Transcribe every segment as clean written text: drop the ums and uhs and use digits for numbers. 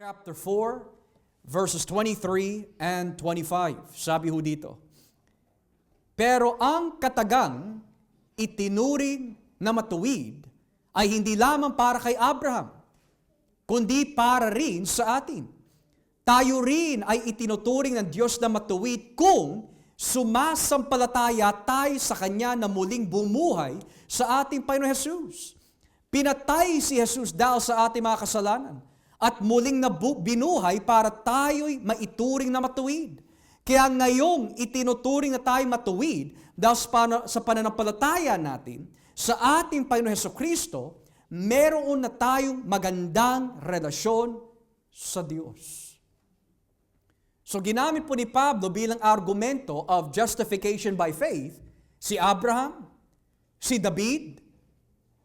Chapter 4, verses 23 and 25. Sabi ho dito, pero ang katagang itinuring na matuwid ay hindi lamang para kay Abraham, kundi para rin sa atin. Tayo rin ay itinuturing ng Diyos na matuwid kung sumasampalataya tayo sa Kanya na muling bumuhay sa ating Panginoon Jesus. Pinatay si Jesus dahil sa ating mga kasalanan at muling binuhay para tayo'y maituring na matuwid. Kaya ngayong itinuturing na tayo matuwid dahil sa pananampalataya natin sa ating Panginoon Jesucristo, meron na tayong magandang relasyon sa Diyos. So ginamit po ni Pablo bilang argumento of justification by faith si Abraham, si David,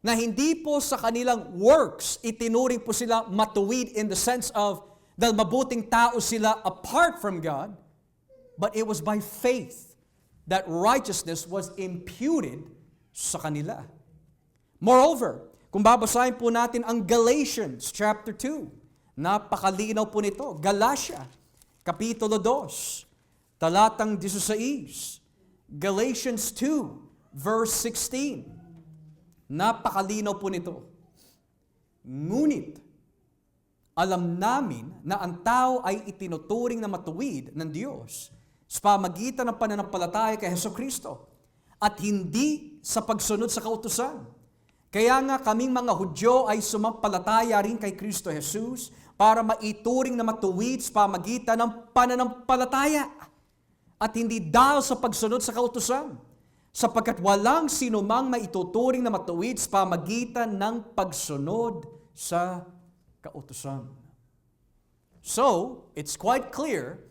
na hindi po sa kanilang works itinuring po sila matuwid in the sense of dahil mabuting tao sila apart from God, but it was by faith that righteousness was imputed sa kanila. Moreover, kung babasahin po natin ang Galatians chapter 2, napakalinaw po nito. Galatia, kapitulo 2, talatang 16. Galatians 2, verse 16. Napakalinaw po nito. Ngunit, alam namin na ang tao ay itinuturing na matuwid ng Diyos sa pamagitan ng pananampalataya kay Jesucristo at hindi sa pagsunod sa kautusan. Kaya nga kaming mga Hudyo ay sumampalataya rin kay Kristo Jesus para maituring na matuwid sa pamagitan ng pananampalataya at hindi dahil sa pagsunod sa kautusan. Sapagkat walang sinumang maituturing na matuwid sa pamagitan ng pagsunod sa kautusan. So, it's quite clear,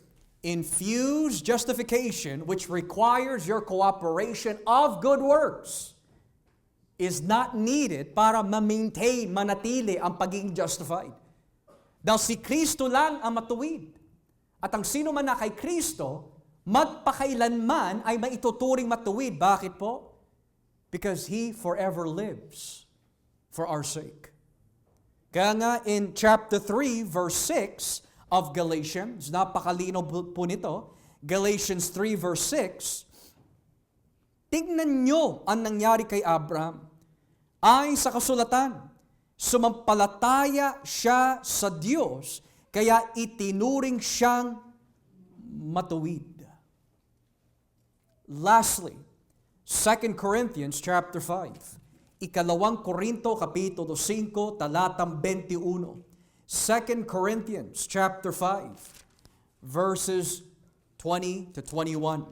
infused justification, which requires your cooperation of good works, is not needed para ma-maintain, manatili ang pagiging justified. Dahil si Kristo lang ang matuwid. At ang sino man na kay Kristo, magpakailanman ay maituturing matuwid. Bakit po? Because He forever lives for our sake. Kaya nga in chapter 3, verse 6 of Galatians, napakalinaw po nito, Galatians 3, verse 6, tingnan nyo ang nangyari kay Abraham. Ayon sa kasulatan, sumampalataya siya sa Diyos, kaya itinuring siyang matuwid. Lastly, 2 Corinthians chapter 5. Ikalawang Korinto kapitulo 5 talatang 21. 2 Corinthians chapter 5 verses 20 to 21.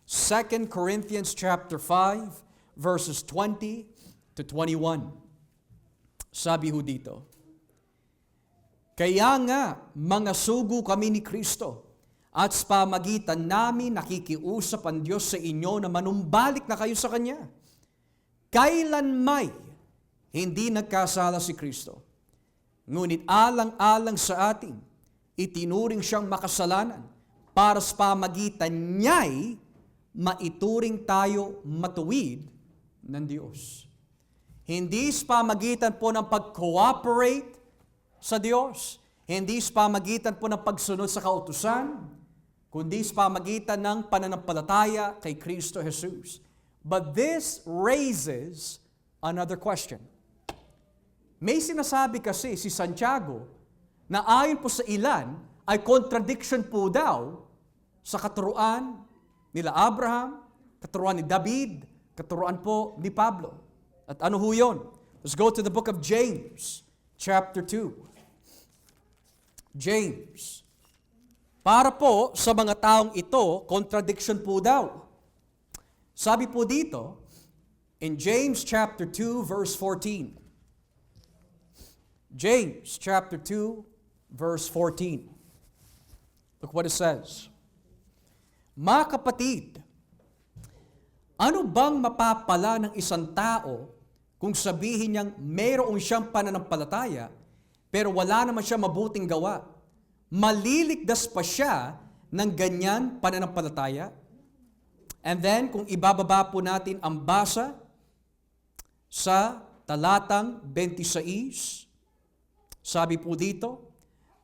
2 Corinthians chapter 5 verses 20 to 21. Sabi ho dito, kaya nga mga sugo kami ni Kristo, at sa pamagitan namin nakikiusap ang Diyos sa inyo na manumbalik na kayo sa Kanya. Kailan may hindi nagkasala si Kristo, ngunit alang-alang sa atin, itinuring siyang makasalanan para sa pamagitan niya'y maituring tayo matuwid ng Diyos. Hindi sa pamagitan po ng pag-cooperate sa Diyos, hindi sa pamagitan po ng pagsunod sa kautusan, kundi sa pamagitan ng pananampalataya kay Kristo Jesus. But this raises another question. May sinasabi kasi si Santiago na ayon po sa ilan ay contradiction po daw sa katuruan nila Abraham, katuruan ni David, katuruan po ni Pablo. At ano ho yun? Let's go to the book of James, chapter 2. James. Para po sa mga taong ito, contradiction po daw. Sabi po dito, in James chapter 2, verse 14. James chapter 2, verse 14. Look what it says. Mga kapatid, ano bang mapapala ng isang tao kung sabihin niyang mayroon siyang pananampalataya, pero wala naman siya mabuting gawa? Maliligtas pa siya ng ganyan pananampalataya? And then, kung ibababa po natin ang basa sa talatang 26, sabi po dito,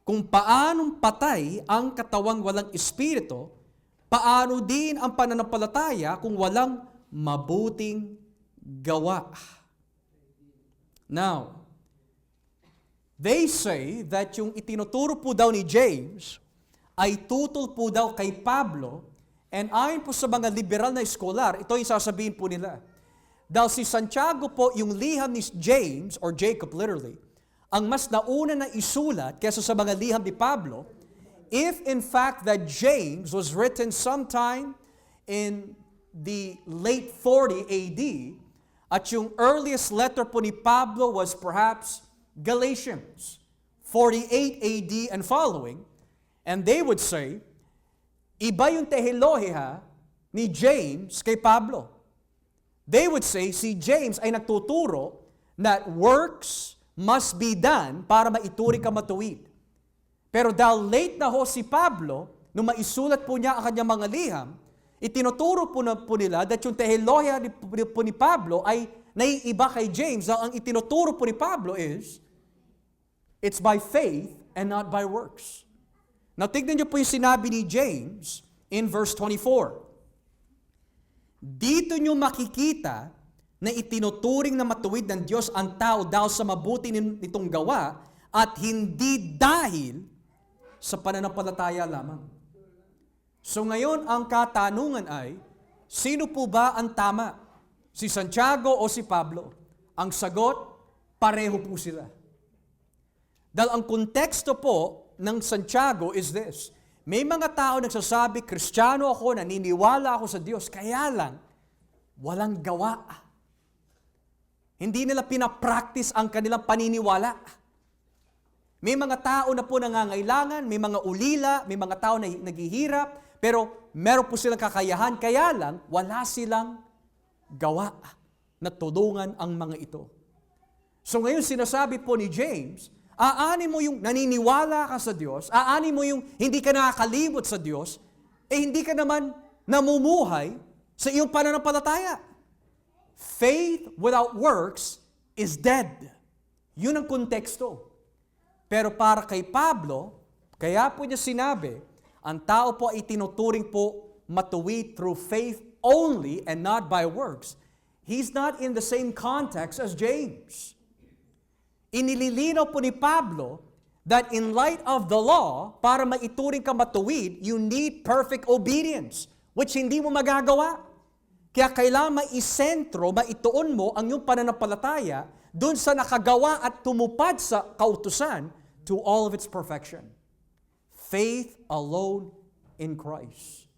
kung paanong patay ang katawang walang espiritu, paano din ang pananampalataya kung walang mabuting gawa. Now, they say that yung itinuturo po daw ni James ay tutol po daw kay Pablo, and ayon po sa mga liberal na eskolar, ito yung sasabihin po nila. Dahil si Santiago po, yung liham ni James, or Jacob literally, ang mas nauna na isulat kaysa sa mga liham ni Pablo, if in fact that James was written sometime in the late 40 AD, at yung earliest letter po ni Pablo was perhaps Galatians, 48 AD and following, and they would say, iba yung teolohiya ni James kay Pablo. They would say, si James ay nagtuturo that works must be done para maituring ka matuwid. Pero dahil late na ho si Pablo, nung maisulat po niya ang kanyang mga liham, itinuturo po nila that yung teolohiya po ni Pablo ay naiiba kay James. Ang itinuturo po ni Pablo is, it's by faith and not by works. Now, tignan niyo po yung sinabi ni James in verse 24. Dito niyo makikita na itinuturing na matuwid ng Diyos ang tao dahil sa mabuti nitong gawa at hindi dahil sa pananampalataya lamang. So ngayon, ang katanungan ay, sino po ba ang tama? Si Santiago o si Pablo? Ang sagot, pareho po sila. Dahil ang konteksto po ng Santiago is this. May mga tao nagsasabi, Kristiyano ako, naniniwala ako sa Diyos, kaya lang, walang gawa. Hindi nila pinapractice ang kanilang paniniwala. May mga tao na po nangangailangan, may mga ulila, may mga tao na naghihirap, pero meron po silang kakayahan, kaya lang wala silang gawa na tulungan ang mga ito. So ngayon sinasabi po ni James, aanin mo yung naniniwala ka sa Diyos, aanin mo yung hindi ka nakakalimot sa Diyos, hindi ka naman namumuhay sa iyong pananampalataya. Faith without works is dead. Yun ang konteksto. Pero para kay Pablo, kaya po niya sinabi, ang tao po ay tinuturing po matuwid through faith only and not by works. He's not in the same context as James. Inililinaw po ni Pablo that in light of the law, para maituring ka matuwid, you need perfect obedience, which hindi mo magagawa. Kaya kailangan maisentro, maituon mo ang iyong pananampalataya dun sa nakagawa at tumupad sa kautusan to all of its perfection. Faith alone in Christ.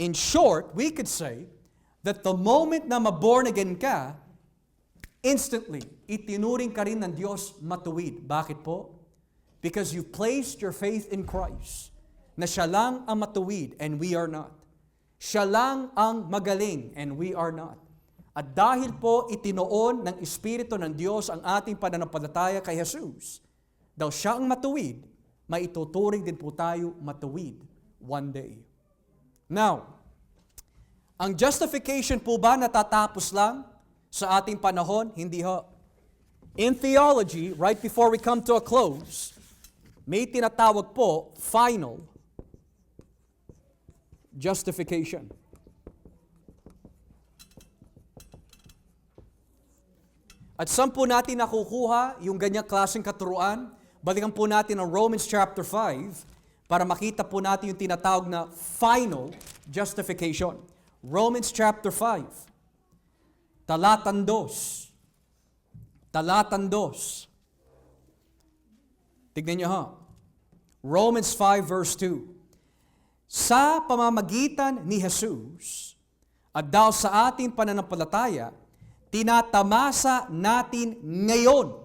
In short, we could say that the moment na maborn again ka, instantly, itinuring ka rin ng Diyos matuwid. Bakit po? Because you placed your faith in Christ, na siya lang ang matuwid and we are not. Siya lang ang magaling and we are not. At dahil po itinoon ng Espiritu ng Diyos ang ating pananampalataya kay Jesus, daw siya ang matuwid, maituturing din po tayo matuwid one day. Now, ang justification po ba natatapos lang sa ating panahon? Hindi ho. In theology, right before we come to a close, may tinatawag po final justification. At saan po natin nakukuha yung ganyang klaseng katuruan? Balikan po natin ang Romans chapter 5 para makita po natin yung tinatawag na final justification. Romans chapter 5. Talatan 2. Talatan 2. Tignan niyo ha. Romans 5 verse 2. Sa pamamagitan ni Jesus at daw sa ating pananampalataya, tinatamasa natin ngayon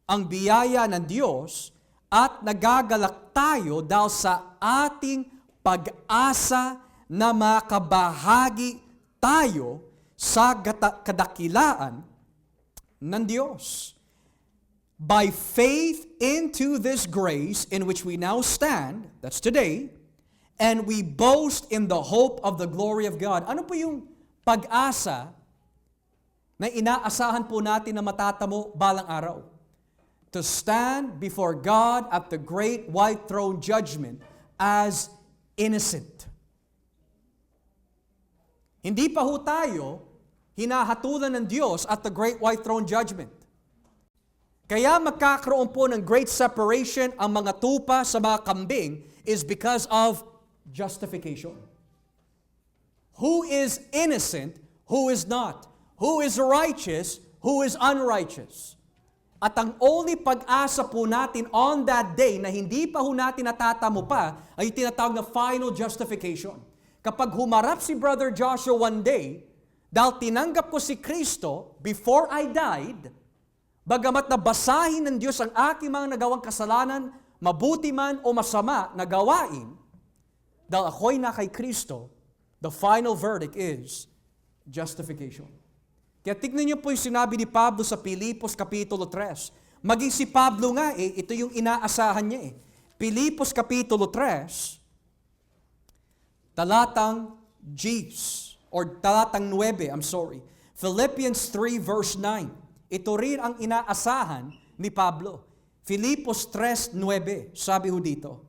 ang biyaya ng Diyos at nagagalak tayo daw sa ating pag-asa na makabahagi tayo sa kadakilaan ng Diyos. By faith into this grace in which we now stand, that's today, and we boast in the hope of the glory of God. Ano po yung pag-asa na inaasahan po natin na matatamo balang araw? to stand before God at the great white throne judgment as innocent. Hindi pa ho tayo hinahatulan ng Diyos at the great white throne judgment. Kaya magkakaroon po ng great separation ang mga tupa sa mga kambing is because of justification. Who is innocent, who is not? Who is righteous, who is unrighteous? At ang only pag-asa po natin on that day na hindi pa ho natin natatamo pa ay yung tinatawag na final justification. Kapag humarap si Brother Joshua one day, dahil tinanggap ko si Kristo before I died, bagamat nabasahin ng Diyos ang aking mga nagawang kasalanan, mabuti man o masama na gawain, dahil ako'y na kay Kristo, the final verdict is justification. Kaya tignan niyo po yung sinabi ni Pablo sa Filipos Kapitulo 3. Maging si Pablo nga ito yung inaasahan niya Filipos Kapitulo 3, talatang Gs, or talatang 9, Philippians 3 verse 9. Ito rin ang inaasahan ni Pablo. Filipos 3:9, sabi ho dito,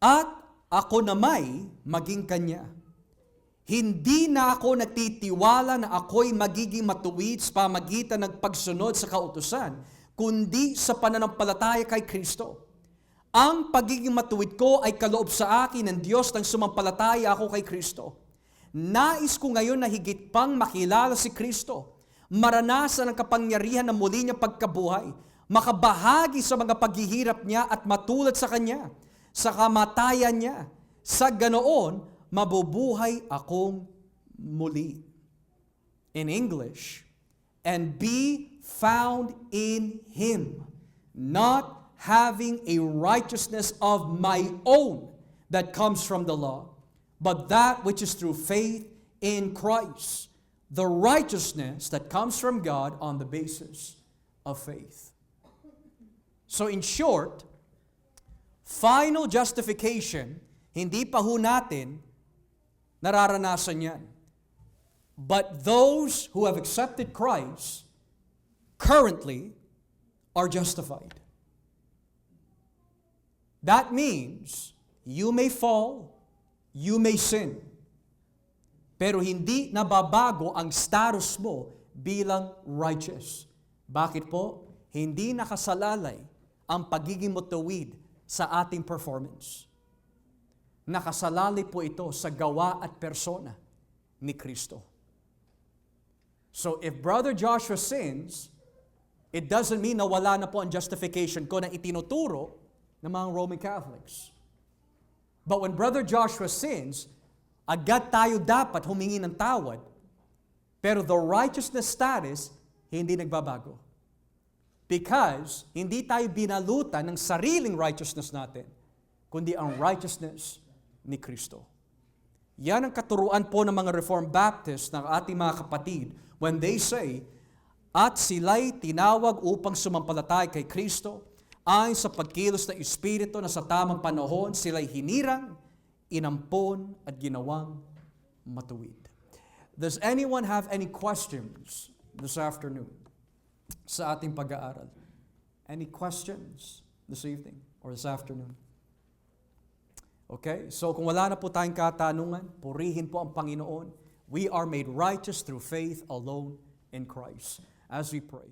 at ako namay maging kanya. Hindi na ako nagtitiwala na ako'y magiging matuwid sa pamagitan ng pagsunod sa kautusan, kundi sa pananampalataya kay Kristo. Ang pagiging matuwid ko ay kaloob sa akin ng Diyos nang sumampalataya ako kay Kristo. Nais ko ngayon na higit pang makilala si Kristo, maranasan ang kapangyarihan ng muli niyang pagkabuhay, makabahagi sa mga paghihirap niya at matulad sa Kanya, sa kamatayan niya. Sa ganoon, mabubuhay akong muli. In English, and be found in Him, not having a righteousness of my own that comes from the law, but that which is through faith in Christ, the righteousness that comes from God on the basis of faith. So in short, final justification, hindi pa ho natin nararanasan yan. But those who have accepted Christ currently are justified. That means you may fall, you may sin, pero hindi nababago ang status mo bilang righteous. Bakit po? Hindi nakasalalay ang pagiging matuwid sa ating performance. Nakasalalay po ito sa gawa at persona ni Kristo. So if Brother Joshua sins, it doesn't mean na wala na po ang justification ko na itinuturo ng mga Roman Catholics. But when Brother Joshua sins, agad tayo dapat humingi ng tawad, pero the righteousness status hindi nagbabago. Because hindi tayo binalutan ng sariling righteousness natin, kundi ang righteousness ni Kristo. Yan ang katuruan po ng mga Reformed Baptists ng ating mga kapatid when they say, at sila'y tinawag upang sumampalataya kay Kristo, ayon sa pagkilos ng Espiritu na sa tamang panahon sila'y hinirang, inampon at ginawang matuwid. Does anyone have any questions this afternoon sa ating pag-aaral? Any questions this evening or this afternoon? Okay, so kung wala na po tayong katanungan, purihin po ang Panginoon. We are made righteous through faith alone in Christ. As we pray.